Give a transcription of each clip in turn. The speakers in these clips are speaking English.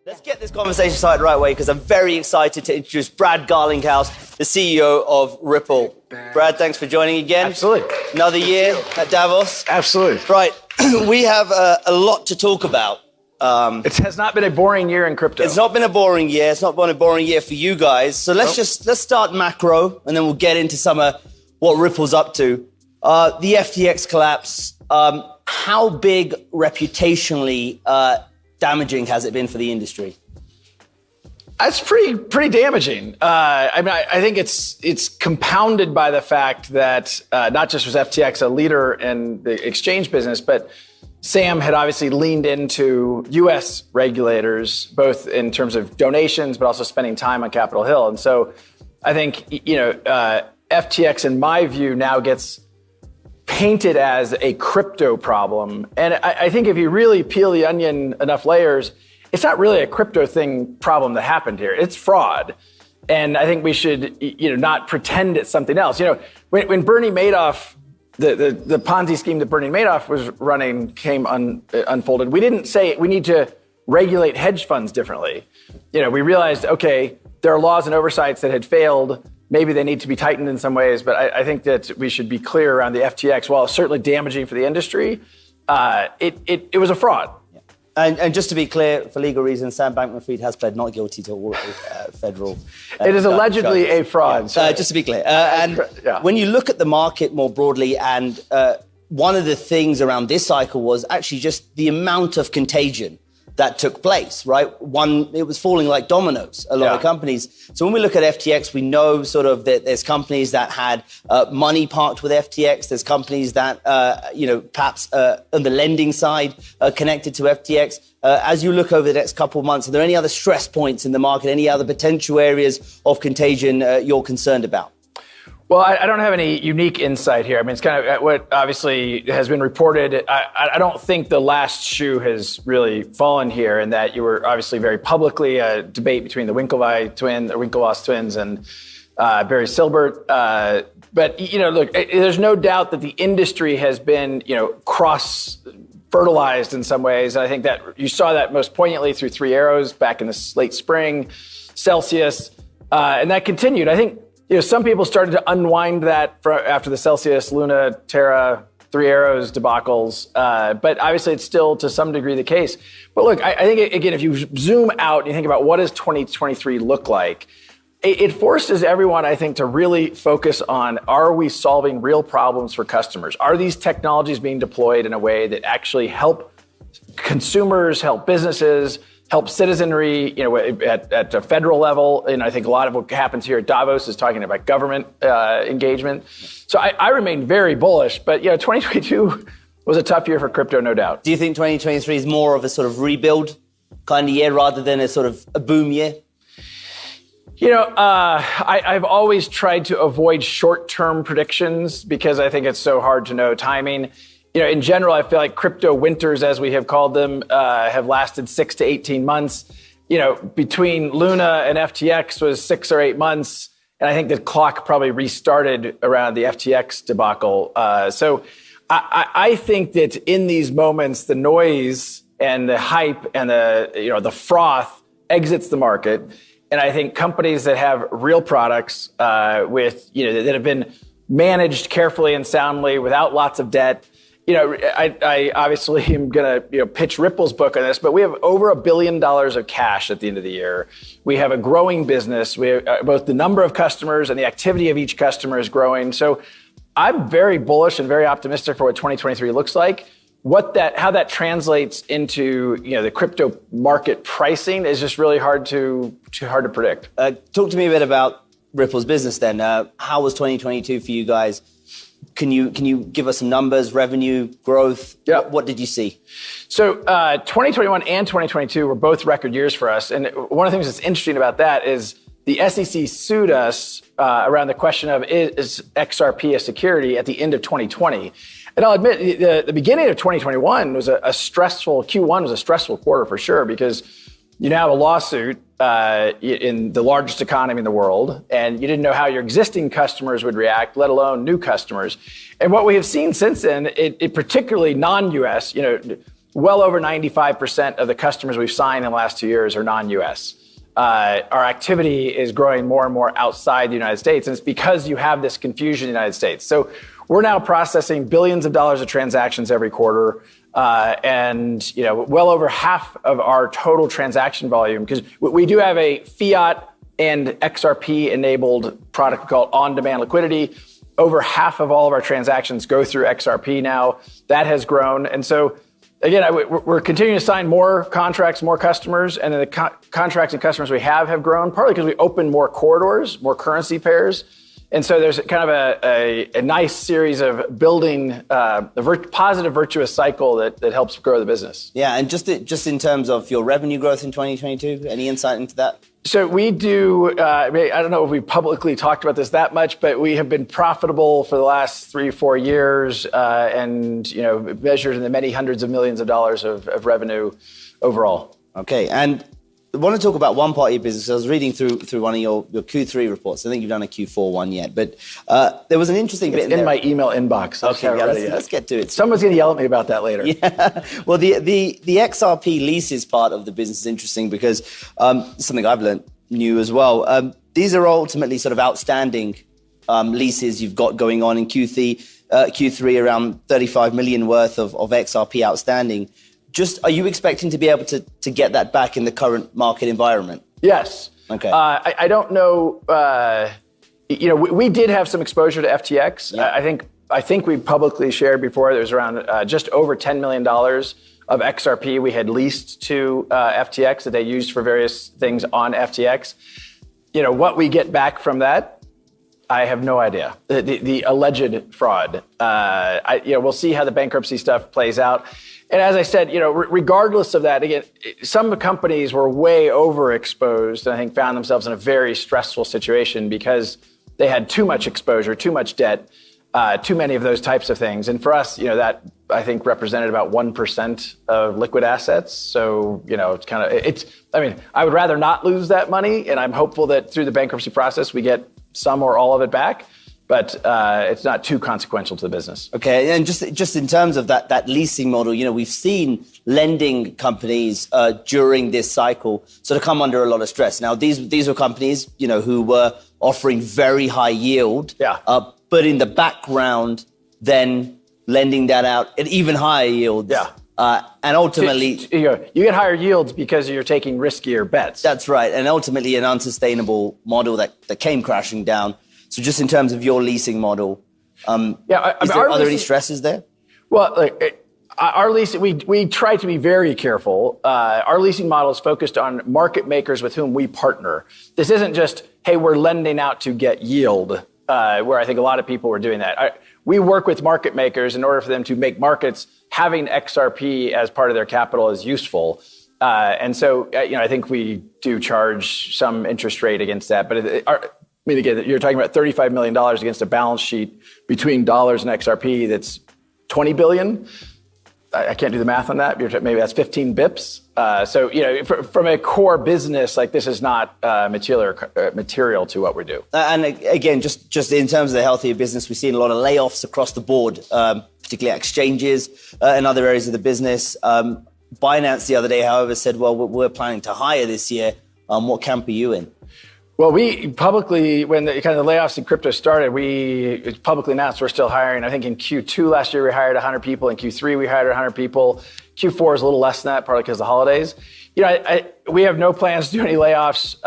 Let's get this conversation started right away because I'm very excited to introduce Brad Garlinghouse, the CEO of Ripple. Brad, thanks for joining again. Absolutely. Another year at Davos. Absolutely. Right. We have a lot to talk about. It has not been a boring year in crypto. It's not been a boring year. It's not been a boring year for you guys. So let's start macro and then we'll get into some of what Ripple's up to. The FTX collapse, how big reputationally damaging has it been for the industry? It's pretty damaging. I think it's compounded by the fact that not just was FTX a leader in the exchange business, but Sam had obviously leaned into U.S. regulators, both in terms of donations, but also spending time on Capitol Hill. And so I think, FTX, in my view, now gets painted as a crypto problem. And I think if you really peel the onion enough layers, it's not really a crypto problem that happened here. It's fraud. And I think we should, not pretend it's something else. When Bernie Madoff, the Ponzi scheme that Bernie Madoff was running unfolded, we didn't say we need to regulate hedge funds differently. We realized, okay, there are laws and oversights that had failed. Maybe they need to be tightened in some ways, but I think that we should be clear around the FTX. While it's certainly damaging for the industry, it was a fraud. And just to be clear, for legal reasons, Sam Bankman-Fried has pled not guilty to all federal. It is allegedly a fraud. Yeah. Just to be clear. When you look at the market more broadly, and one of the things around this cycle was actually just the amount of contagion that took place, right? It was falling like dominoes, a lot of companies. So when we look at FTX, we know sort of that there's companies that had money parked with FTX. There's companies that, perhaps on the lending side connected to FTX. As you look over the next couple of months, are there any other stress points in the market, any other potential areas of contagion you're concerned about? Well, I don't have any unique insight here. I mean, it's kind of what obviously has been reported. I don't think the last shoe has really fallen here, in that you were obviously very publicly a debate between the Winklevoss twins and Barry Silbert. But, look, there's no doubt that the industry has been, cross-fertilized in some ways. And I think that you saw that most poignantly through Three Arrows back in the late spring, Celsius, and that continued. I think, some people started to unwind that after the Celsius, Luna, Terra, Three Arrows debacles, but obviously it's still to some degree the case. But look, I think, again, if you zoom out and you think about what does 2023 look like, it forces everyone, I think, to really focus on, are we solving real problems for customers? Are these technologies being deployed in a way that actually help consumers, help businesses, help citizenry, at a federal level? And I think a lot of what happens here at Davos is talking about government engagement. So I remain very bullish, but 2022 was a tough year for crypto, no doubt. Do you think 2023 is more of a sort of rebuild kind of year rather than a sort of a boom year? I've always tried to avoid short-term predictions because I think it's so hard to know timing. In general, I feel like crypto winters, as we have called them, have lasted 6 to 18 months. Between Luna and FTX was 6 or 8 months. And I think the clock probably restarted around the FTX debacle. So I think that in these moments, the noise and the hype and the froth exits the market. And I think companies that have real products that have been managed carefully and soundly without lots of debt. I obviously am going to pitch Ripple's book on this, but we have over $1 billion of cash at the end of the year. We have a growing business. We have, both the number of customers and the activity of each customer is growing. So I'm very bullish and very optimistic for what 2023 looks like. How that translates into the crypto market pricing is just really hard to predict. Talk to me a bit about Ripple's business then. How was 2022 for you guys? Can you give us some numbers, revenue, growth? Yeah. What did you see? So 2021 and 2022 were both record years for us. And one of the things that's interesting about that is the SEC sued us around the question of, is XRP a security, at the end of 2020. And I'll admit, the beginning of 2021 was Q1 was a stressful quarter for sure, because you now have a lawsuit in the largest economy in the world, and you didn't know how your existing customers would react, let alone new customers. And what we have seen since then, it particularly non-US, well over 95% of the customers we've signed in the last 2 years are non-US. Our activity is growing more and more outside the United States, and it's because you have this confusion in the United States. So we're now processing billions of dollars of transactions every quarter, and well over half of our total transaction volume, because we do have a fiat and XRP-enabled product called on-demand liquidity. Over half of all of our transactions go through XRP now. That has grown, and so again, we're continuing to sign more contracts, more customers, and then the contracts and customers we have grown, partly because we opened more corridors, more currency pairs. And so there's kind of a nice series of building a positive, virtuous cycle that helps grow the business. Yeah, and just in terms of your revenue growth in 2022, any insight into that? So we do, I don't know if we publicly talked about this that much, but we have been profitable for the last 3-4 years, and measured in the many hundreds of millions of dollars of revenue overall. Okay, and I want to talk about one part of your business. I was reading through one of your Q3 reports. I think you've done a Q4 one yet, but there was an interesting bit in my email inbox. Okay, let's get to it. Someone's going to yell at me about that later. Yeah. Well, the XRP leases part of the business is interesting because something I've learned new as well. These are ultimately sort of outstanding leases you've got going on in Q3 around 35 million worth of XRP outstanding. Are you expecting to be able to get that back in the current market environment? Yes. Okay. I don't know. We did have some exposure to FTX. Yeah. I think we publicly shared before there's around just over $10 million of XRP we had leased to FTX that they used for various things on FTX. What we get back from that, I have no idea. The alleged fraud. We'll see how the bankruptcy stuff plays out. And as I said, regardless of that, again, some companies were way overexposed and I think found themselves in a very stressful situation because they had too much exposure, too much debt, too many of those types of things. And for us, that I think represented about 1% of liquid assets. So, I would rather not lose that money. And I'm hopeful that through the bankruptcy process, we get some or all of it back. But it's not too consequential to the business. Okay, and just in terms of that leasing model, we've seen lending companies during this cycle sort of come under a lot of stress. Now, these were companies, who were offering very high yield, but in the background, then lending that out at even higher yields. Yeah. And ultimately, you get higher yields because you're taking riskier bets. That's right, and ultimately an unsustainable model that came crashing down. So just in terms of your leasing model, are there any stresses there? Well, our leasing, we try to be very careful. Our leasing model is focused on market makers with whom we partner. This isn't just, hey, we're lending out to get yield, where I think a lot of people were doing that. We work with market makers in order for them to make markets. Having XRP as part of their capital is useful. And so, I think we do charge some interest rate against that. But again, you're talking about $35 million against a balance sheet between dollars and XRP that's $20 billion. I can't do the math on that. Maybe that's 15 bips. So, from a core business, like this is not material to what we do. And again, just in terms of the healthier business, we've seen a lot of layoffs across the board, particularly at exchanges and other areas of the business. Binance the other day, however, said, well, we're planning to hire this year. What camp are you in? Well, we publicly, when the layoffs in crypto started, we publicly announced we're still hiring. I think in Q2 last year, we hired 100 people. In Q3, we hired 100 people. Q4 is a little less than that, partly because of the holidays. We have no plans to do any layoffs.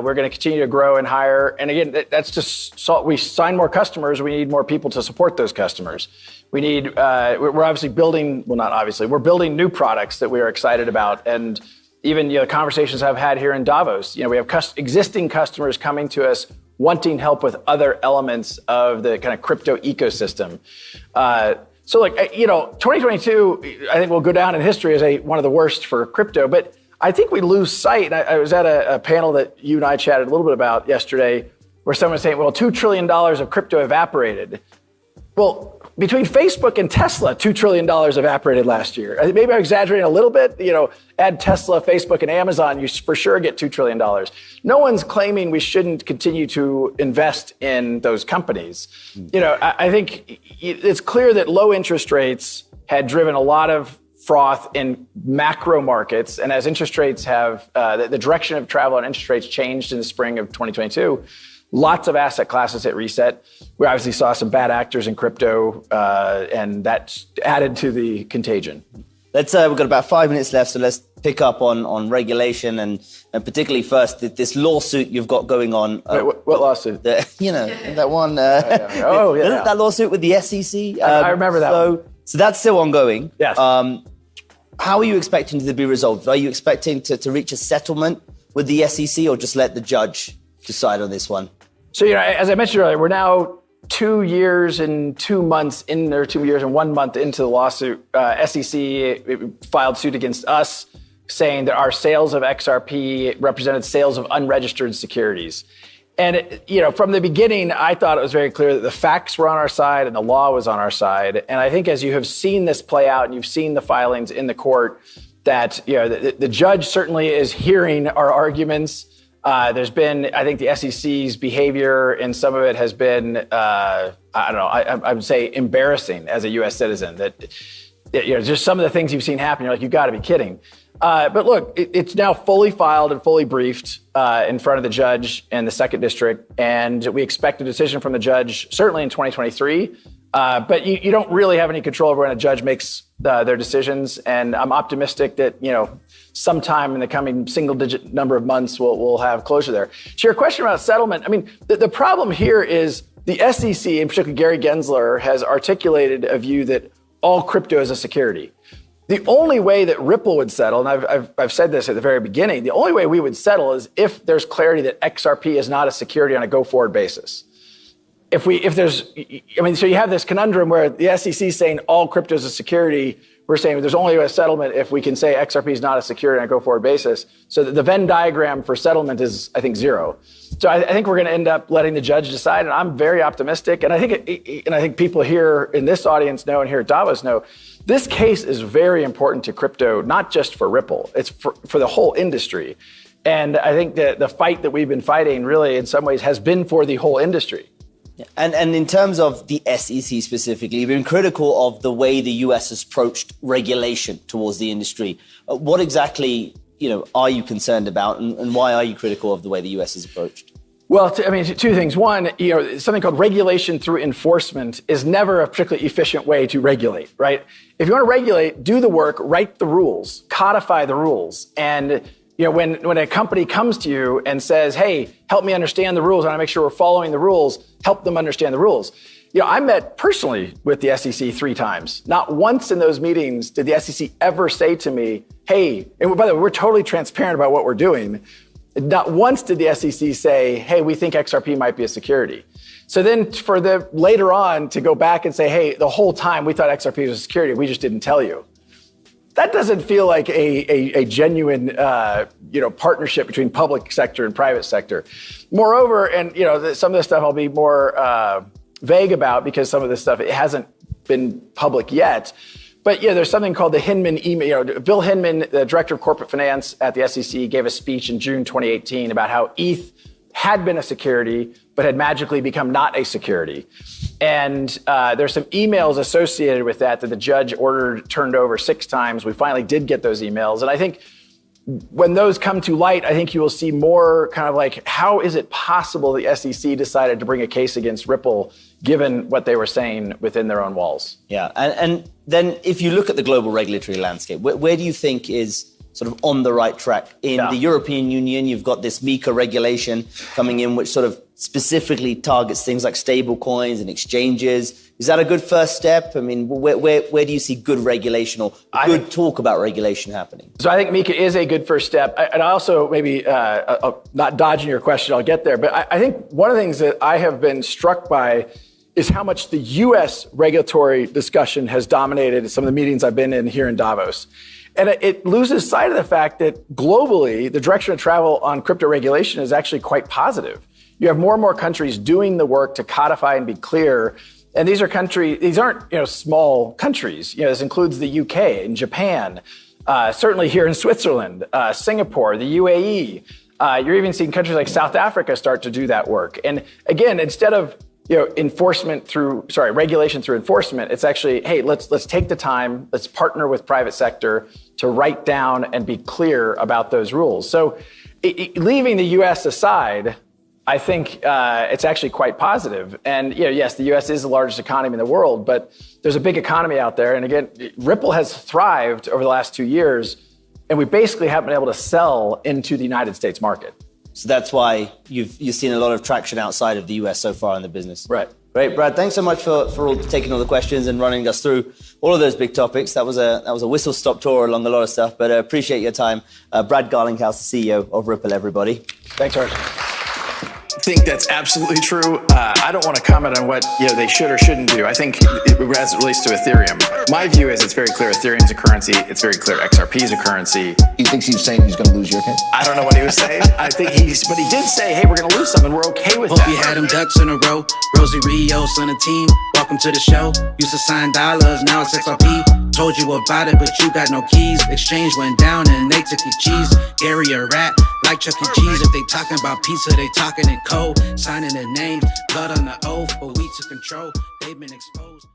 We're going to continue to grow and hire. And again, that's just, we sign more customers. We need more people to support those customers. We need, we're obviously building, well, not obviously, we're building new products that we are excited about. And even conversations I've had here in Davos, we have existing customers coming to us wanting help with other elements of the kind of crypto ecosystem. So 2022, I think will go down in history as one of the worst for crypto. But I think we lose sight. I was at a panel that you and I chatted a little bit about yesterday, where someone was saying, well, $2 trillion of crypto evaporated. Well, between Facebook and Tesla, $2 trillion evaporated last year. Maybe I'm exaggerating a little bit. Add Tesla, Facebook, and Amazon, you for sure get $2 trillion. No one's claiming we shouldn't continue to invest in those companies. I think it's clear that low interest rates had driven a lot of froth in macro markets. And as interest rates have, the direction of travel on interest rates changed in the spring of 2022, lots of asset classes hit reset. We obviously saw some bad actors in crypto, and that added to the contagion. We've got about 5 minutes left, so let's pick up on regulation and particularly first this lawsuit you've got going on. Wait, what lawsuit? That one. Yeah. That lawsuit with the SEC. I remember that one. So that's still ongoing. Yes. How are you expecting to be resolved? Are you expecting to reach a settlement with the SEC or just let the judge decide on this one? So, as I mentioned earlier, we're now 2 years and 2 months in, or 2 years and 1 month into the lawsuit. SEC filed suit against us saying that our sales of XRP represented sales of unregistered securities. And, from the beginning, I thought it was very clear that the facts were on our side and the law was on our side. And I think as you have seen this play out and you've seen the filings in the court, that, the judge certainly is hearing our arguments. There's been, I think, the SEC's behavior, and some of it has been, I would say embarrassing as a U.S. citizen. That, just some of the things you've seen happen, you're like, you've got to be kidding. But look, it's now fully filed and fully briefed in front of the judge in the second district, and we expect a decision from the judge certainly in 2023. But you don't really have any control over when a judge makes their decisions, and I'm optimistic that sometime in the coming single-digit number of months we'll have closure there. To your question about settlement, I mean, the problem here is the SEC, and particularly Gary Gensler, has articulated a view that all crypto is a security. The only way that Ripple would settle, and I've said this at the very beginning, the only way we would settle is if there's clarity that XRP is not a security on a go-forward basis. So you have this conundrum where the SEC is saying all crypto is a security. We're saying there's only a settlement if we can say XRP is not a security on a go-forward basis. So the Venn diagram for settlement is, I think, zero. So I think we're going to end up letting the judge decide, and I'm very optimistic. And I think people here in this audience know, and here at Davos know, this case is very important to crypto, not just for Ripple. It's for the whole industry. And I think that the fight that we've been fighting really, in some ways, has been for the whole industry. And in terms of the SEC specifically, you've been critical of the way the US has approached regulation towards the industry. What exactly, are you concerned about, and why are you critical of the way the US is approached? Well, two things. One, something called regulation through enforcement is never a particularly efficient way to regulate, right? If you want to regulate, do the work, write the rules, codify the rules. And when a company comes to you and says, hey, help me understand the rules, I want to make sure we're following the rules, help them understand the rules. I met personally with the SEC 3 times. Not once in those meetings did the SEC ever say to me, hey, and by the way, we're totally transparent about what we're doing. Not once did the SEC say, hey, we think XRP might be a security. So then for the later on to go back and say, hey, the whole time we thought XRP was a security, we just didn't tell you. That doesn't feel like a genuine, partnership between public sector and private sector. Moreover, and some of this stuff I'll be more vague about because some of this stuff, it hasn't been public yet. But there's something called the Hinman email. Bill Hinman, the director of corporate finance at the SEC, gave a speech in June 2018 about how ETH had been a security, but had magically become not a security. And there's some emails associated with that the judge turned over 6 times. We finally did get those emails. And I think when those come to light, I think you will see more kind of like, how is it possible the SEC decided to bring a case against Ripple, given what they were saying within their own walls? Yeah, and then if you look at the global regulatory landscape, where do you think is sort of on the right track? In the European Union, you've got this MiCA regulation coming in, which sort of specifically targets things like stable coins and exchanges. Is that a good first step? I mean, where do you see good regulation or good talk about regulation happening? So I think MiCA is a good first step. And I also, maybe not dodging your question, I'll get there. But I think one of the things that I have been struck by is how much the U.S. regulatory discussion has dominated some of the meetings I've been in here in Davos. And it loses sight of the fact that globally, the direction of travel on crypto regulation is actually quite positive. You have more and more countries doing the work to codify and be clear. And these aren't small countries. This includes the UK and Japan, certainly here in Switzerland, Singapore, the UAE. You're even seeing countries like South Africa start to do that work. And again, instead of regulation through enforcement. It's actually, hey, let's take the time, let's partner with private sector to write down and be clear about those rules. So leaving the US aside, I think it's actually quite positive. And yes, the US is the largest economy in the world, but there's a big economy out there. And again, Ripple has thrived over the last 2 years, and we basically haven't been able to sell into the United States market. So that's why you've seen a lot of traction outside of the US so far in the business. Right. Great, Brad. Thanks so much for taking all the questions and running us through all of those big topics. That was a whistle-stop tour along a lot of stuff, but appreciate your time. Brad Garlinghouse, the CEO of Ripple, everybody. Thanks, Harsh. I think that's absolutely true. I don't want to comment on what they should or shouldn't do. I think as it relates to Ethereum, my view is it's very clear Ethereum's a currency. It's very clear XRP is a currency. He thinks he's saying he's going to lose your case? I don't know what he was saying. But he did say, hey, we're going to lose some, and we're okay with that. Hope you had them ducks in a row. Rosie Rios on the team. Welcome to the show. Used to sign dollars, now it's XRP. Told you about it, but you got no keys. Exchange went down and they took your cheese. Gary a rat, like Chuck E. Cheese. If they talking about pizza, they talking in code. Signing their names, blood on the oath, but we took control. They've been exposed.